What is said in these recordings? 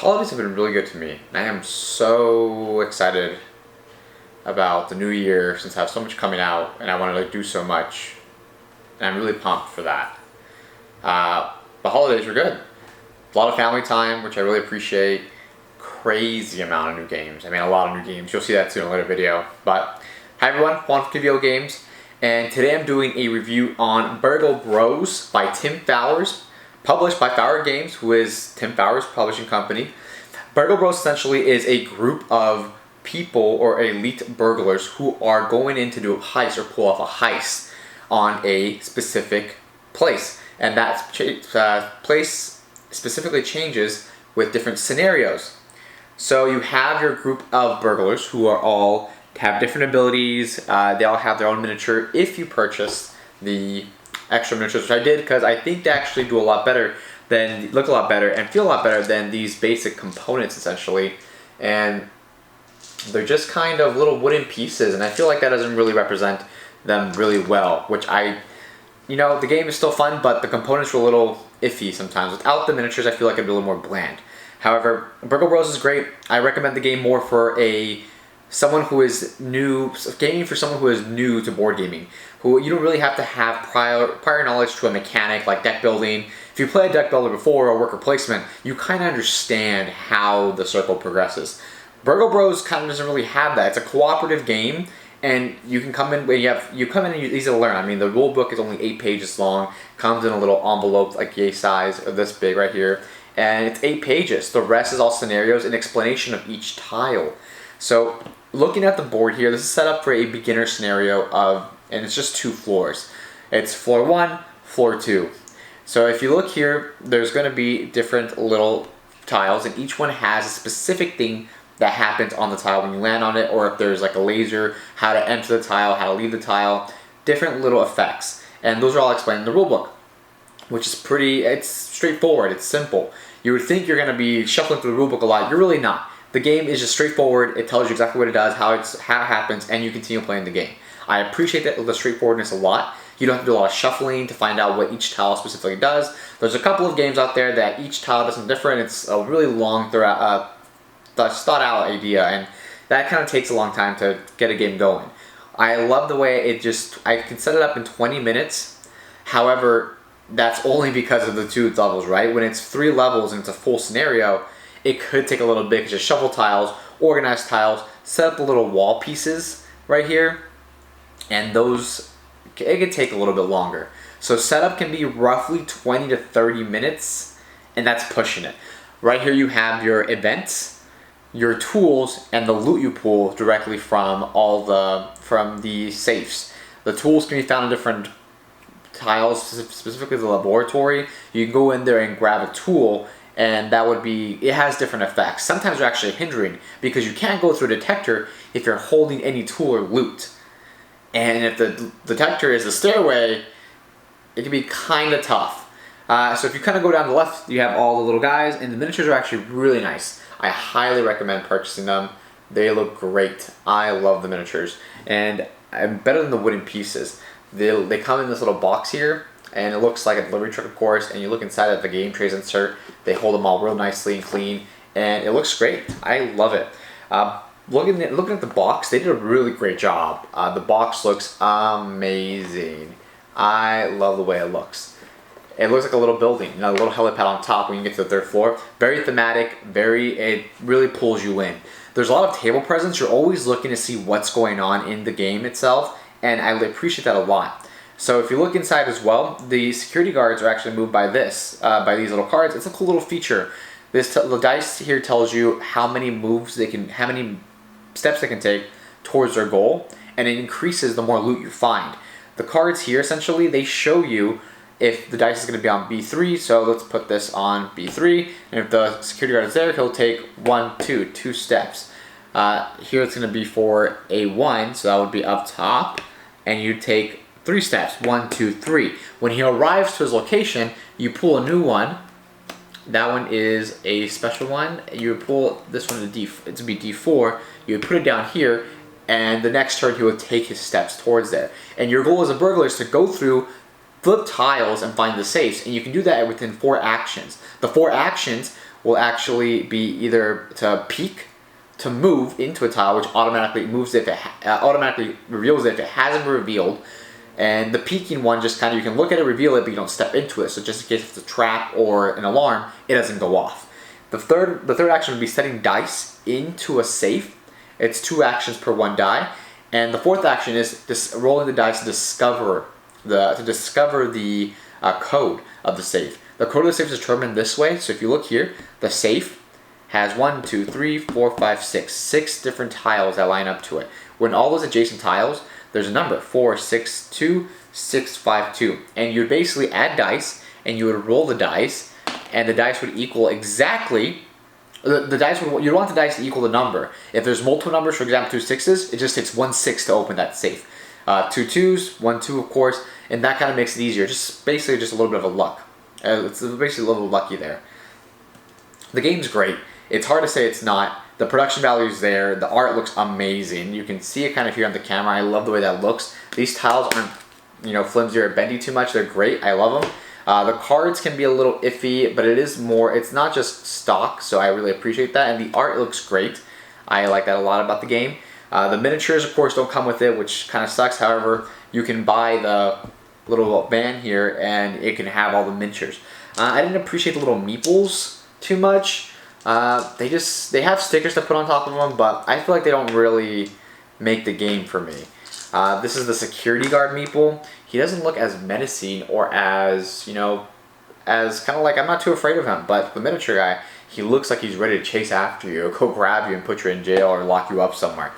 holidays have been really good to me. I am so excited about the new year since I have so much coming out and I want to do so much. And I'm really pumped for that. The holidays were good. A lot of family time, which I really appreciate. Crazy amount of new games. I mean, a lot of new games. You'll see that soon in a later video. But hi everyone, Juan from q.v.o games. And today I'm doing a review on Burgle Bros by Tim Fowers, published by Fowers Games, who is Tim Fowers' publishing company. Burgle Bros essentially is a group of people or elite burglars who are going in to do a heist or pull off a heist on a specific place. And that place specifically changes with different scenarios. So you have your group of burglars who are all have different abilities. They all have their own miniature if you purchase the extra miniatures, which I did because I think they actually do a lot better than, look a lot better and feel a lot better than these basic components essentially. And they're just kind of little wooden pieces, and I feel like that doesn't really represent them really well, which the game is still fun, but the components were a little iffy sometimes. Without the miniatures, I feel like it'd be a little more bland. However, Burgle Bros is great. I recommend the game more for someone who is new, gaming for someone who is new to board gaming, who you don't really have to have prior knowledge to a mechanic like deck building. If you play a deck builder before or worker placement, you kind of understand how the circle progresses. Burgle Bros kind of doesn't really have that. It's a cooperative game, and you can come in when you come in and you're easy to learn. I mean, the rule book is only 8 pages long, comes in a little envelope like yay size or this big right here, and it's 8 pages. The rest is all scenarios and explanation of each tile. So looking at the board here, this is set up for a beginner scenario and it's just 2 floors. It's floor 1, floor 2. So if you look here, there's going to be different little tiles, and each one has a specific thing that happens on the tile when you land on it, or if there's like a laser, how to enter the tile, how to leave the tile, different little effects. And those are all explained in the rulebook, which is it's straightforward, it's simple. You would think you're going to be shuffling through the rulebook a lot. You're really not. The game is just straightforward. It tells you exactly what it does, how it happens, and you continue playing the game. I appreciate the straightforwardness a lot. You don't have to do a lot of shuffling to find out what each tile specifically does. There's a couple of games out there that each tile does something different. It's a really long thought out idea, and that kind of takes a long time to get a game going. I love the way I can set it up in 20 minutes. However, that's only because of the 2 levels, right? When it's 3 levels and it's a full scenario, it could take a little bit because you shuffle tiles, organize tiles, set up the little wall pieces right here, and it can take a little bit longer. So setup can be roughly 20 to 30 minutes, and that's pushing it. Right here you have your events, your tools, and the loot you pull directly from the safes. The tools can be found in different tiles, specifically the laboratory. You can go in there and grab a tool, and it has different effects. Sometimes they're actually hindering because you can't go through a detector if you're holding any tool or loot. And if the detector is the stairway, it can be kind of tough. So if you kind of go down the left, you have all the little guys, and the miniatures are actually really nice. I highly recommend purchasing them. They look great. I love the miniatures, and I'm better than the wooden pieces. They come in this little box here, and it looks like a delivery truck, of course, and you look inside at the game trays insert. They hold them all real nicely and clean, and it looks great. I love it. Looking at the box, they did a really great job. The box looks amazing. I love the way it looks. It looks like a little building, a little helipad on top when you get to the 3rd floor. Very thematic, it really pulls you in. There's a lot of table presence. You're always looking to see what's going on in the game itself, and I appreciate that a lot. So if you look inside as well, the security guards are actually moved by these little cards. It's a cool little feature. The dice here tells you how many how many steps they can take towards their goal, and it increases the more loot you find. The cards here, essentially, they show you if the dice is going to be on B3, so let's put this on B3, and if the security guard is there, he'll take 2 steps. Here it's going to be for A1, so that would be up top, and you take 3 steps, 1, 2, 3. When he arrives to his location, you pull a new one. That one is a special one. You would pull this one to it would be D4. You would put it down here, and the next turn he would take his steps towards there. And your goal as a burglar is to go through flip tiles and find the safes, and you can do that within 4 actions. The 4 actions will actually be either to peek, to move into a tile, which automatically moves if it automatically reveals it if it hasn't been revealed. And the peeking one, just kind of, you can look at it, reveal it, but you don't step into it. So just in case it's a trap or an alarm, it doesn't go off. The third action would be setting dice into a safe. It's 2 actions per 1 die. And the 4th action is just rolling the dice to discover the code of the safe. The code of the safe is determined this way. So if you look here, the safe has 1, 2, 3, 4, 5, 6. 6 different tiles that line up to it. When all those adjacent tiles, there's a number, 4, 6, 2, 6, 5, 2. And you would basically add dice, and you would roll the dice, and the dice would equal exactly, the dice would, you want the dice to equal the number. If there's multiple numbers, for example 2 6s, it just takes 1 6 to open that safe. 2 2s, 1 2 of course, and that kind of makes it easier. Just basically just a little bit of a luck. It's basically a little lucky there. The game's great. It's hard to say it's not. The production value is there. The art looks amazing. You can see it kind of here on the camera. I love the way that looks. These tiles aren't, flimsy or bendy too much. They're great. I love them. The cards can be a little iffy, but it's not just stock, so I really appreciate that. And the art looks great. I like that a lot about the game. The miniatures, of course, don't come with it, which kind of sucks. However, you can buy the little van here, and it can have all the miniatures. I didn't appreciate the little meeples too much. They have stickers to put on top of them, but I feel like they don't really make the game for me. This is the security guard meeple. He doesn't look as menacing or as, as kind of like, I'm not too afraid of him, but the miniature guy, he looks like he's ready to chase after you, go grab you and put you in jail or lock you up somewhere.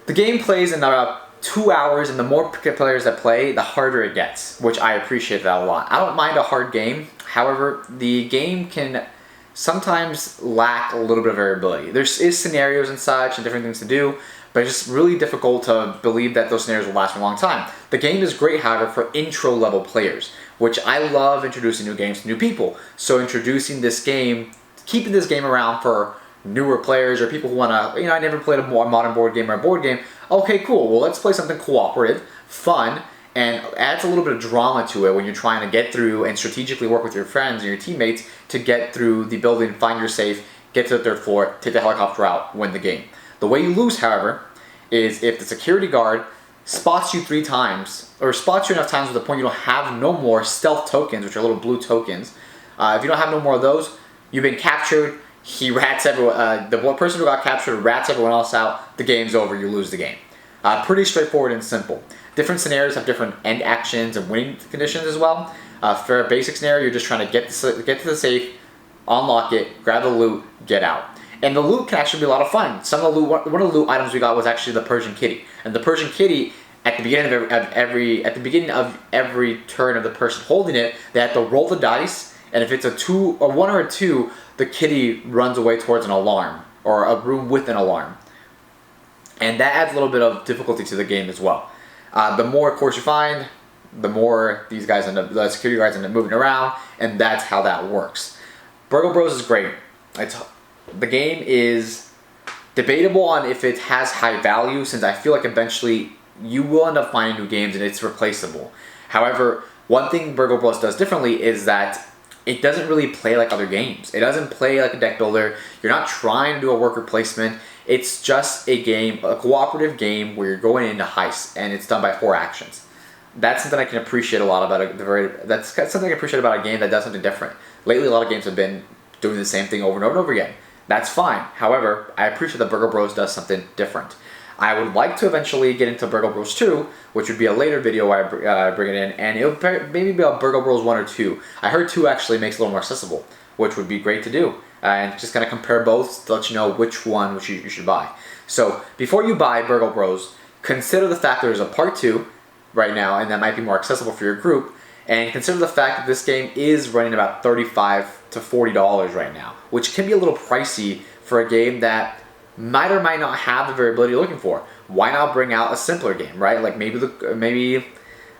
The game plays in about 2 hours, and the more players that play, the harder it gets, which I appreciate that a lot. I don't mind a hard game. However, the game can sometimes lack a little bit of variability. There is scenarios and such and different things to do, but it's just really difficult to believe that those scenarios will last for a long time. The game is great, however, for intro level players, which I love introducing new games to new people. So introducing this game, keeping this game around for newer players or people who want to, I never played a modern board game or a board game. Okay, cool. Well, let's play something cooperative, fun, and adds a little bit of drama to it when you're trying to get through and strategically work with your friends and your teammates to get through the building, find your safe, get to the 3rd floor, take the helicopter out, win the game. The way you lose, however, is if the security guard spots you 3 times, or spots you enough times to the point you don't have no more stealth tokens, which are little blue tokens. If you don't have no more of those, you've been captured, he rats everyone, the one person who got captured rats everyone else out, the game's over, you lose the game. Pretty straightforward and simple. Different scenarios have different end actions and winning conditions as well. For a basic scenario, you're just trying to get to the safe, unlock it, grab the loot, get out. And the loot can actually be a lot of fun. One of the loot items we got was actually the Persian kitty. And the Persian kitty, at the beginning of every turn of the person holding it, they have to roll the dice, and if it's a 1 or a 2, the kitty runs away towards an alarm or a room with an alarm. And that adds a little bit of difficulty to the game as well. The more, of course, you find, the more the security guards end up moving around, and that's how that works. Burgle Bros is great. The game is debatable on if it has high value, since I feel like eventually you will end up finding new games and it's replaceable. However, one thing Burgle Bros does differently is that it doesn't really play like other games. It doesn't play like a deck builder. You're not trying to do a worker placement. It's just a game, a cooperative game where you're going into heists, and it's done by 4 actions. That's something I can appreciate a lot about that's something I can appreciate about a game that does something different. Lately, a lot of games have been doing the same thing over and over and over again. That's fine. However, I appreciate that Burgle Bros does something different. I would like to eventually get into Burgle Bros 2, which would be a later video where I bring it in, and it would maybe be a Burgle Bros 1 or 2. I heard 2 actually makes it a little more accessible, which would be great to do. And just kind of compare both to let you know which one you should buy. So before you buy Burgle Bros, consider the fact there's a part 2 right now, and that might be more accessible for your group. And consider the fact that this game is running about $35 to $40 right now, which can be a little pricey for a game that might or might not have the variability you're looking for. Why not bring out a simpler game, right? Like maybe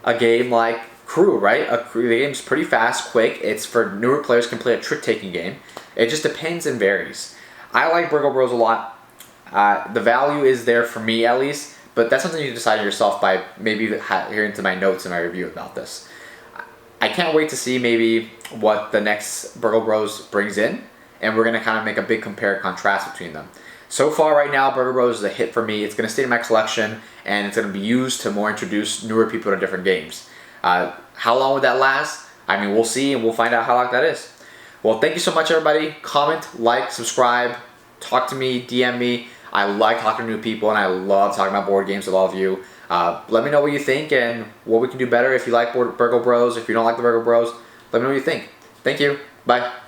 a game like Crew, right? The game's pretty fast, quick. It's for newer players, can play a trick-taking game. It just depends and varies. I like Burgle Bros a lot. The value is there for me, at least, But that's something you decide yourself by maybe hearing to my notes in my review about this. I can't wait to see maybe what the next Burgle Bros brings in, and we're going to kind of make a big compare and contrast between them. So far right now, Burgle Bros is a hit for me. It's going to stay in my collection, and it's going to be used to more introduce newer people to different games. How long would that last? I mean, we'll see, and we'll find out how long that is. Well, thank you so much, everybody. Comment, like, subscribe, talk to me, DM me. I like talking to new people, and I love talking about board games with all of you. Let me know what you think and what we can do better. If you like Burgle Bros, if you don't like the Burgle Bros, let me know what you think. Thank you. Bye.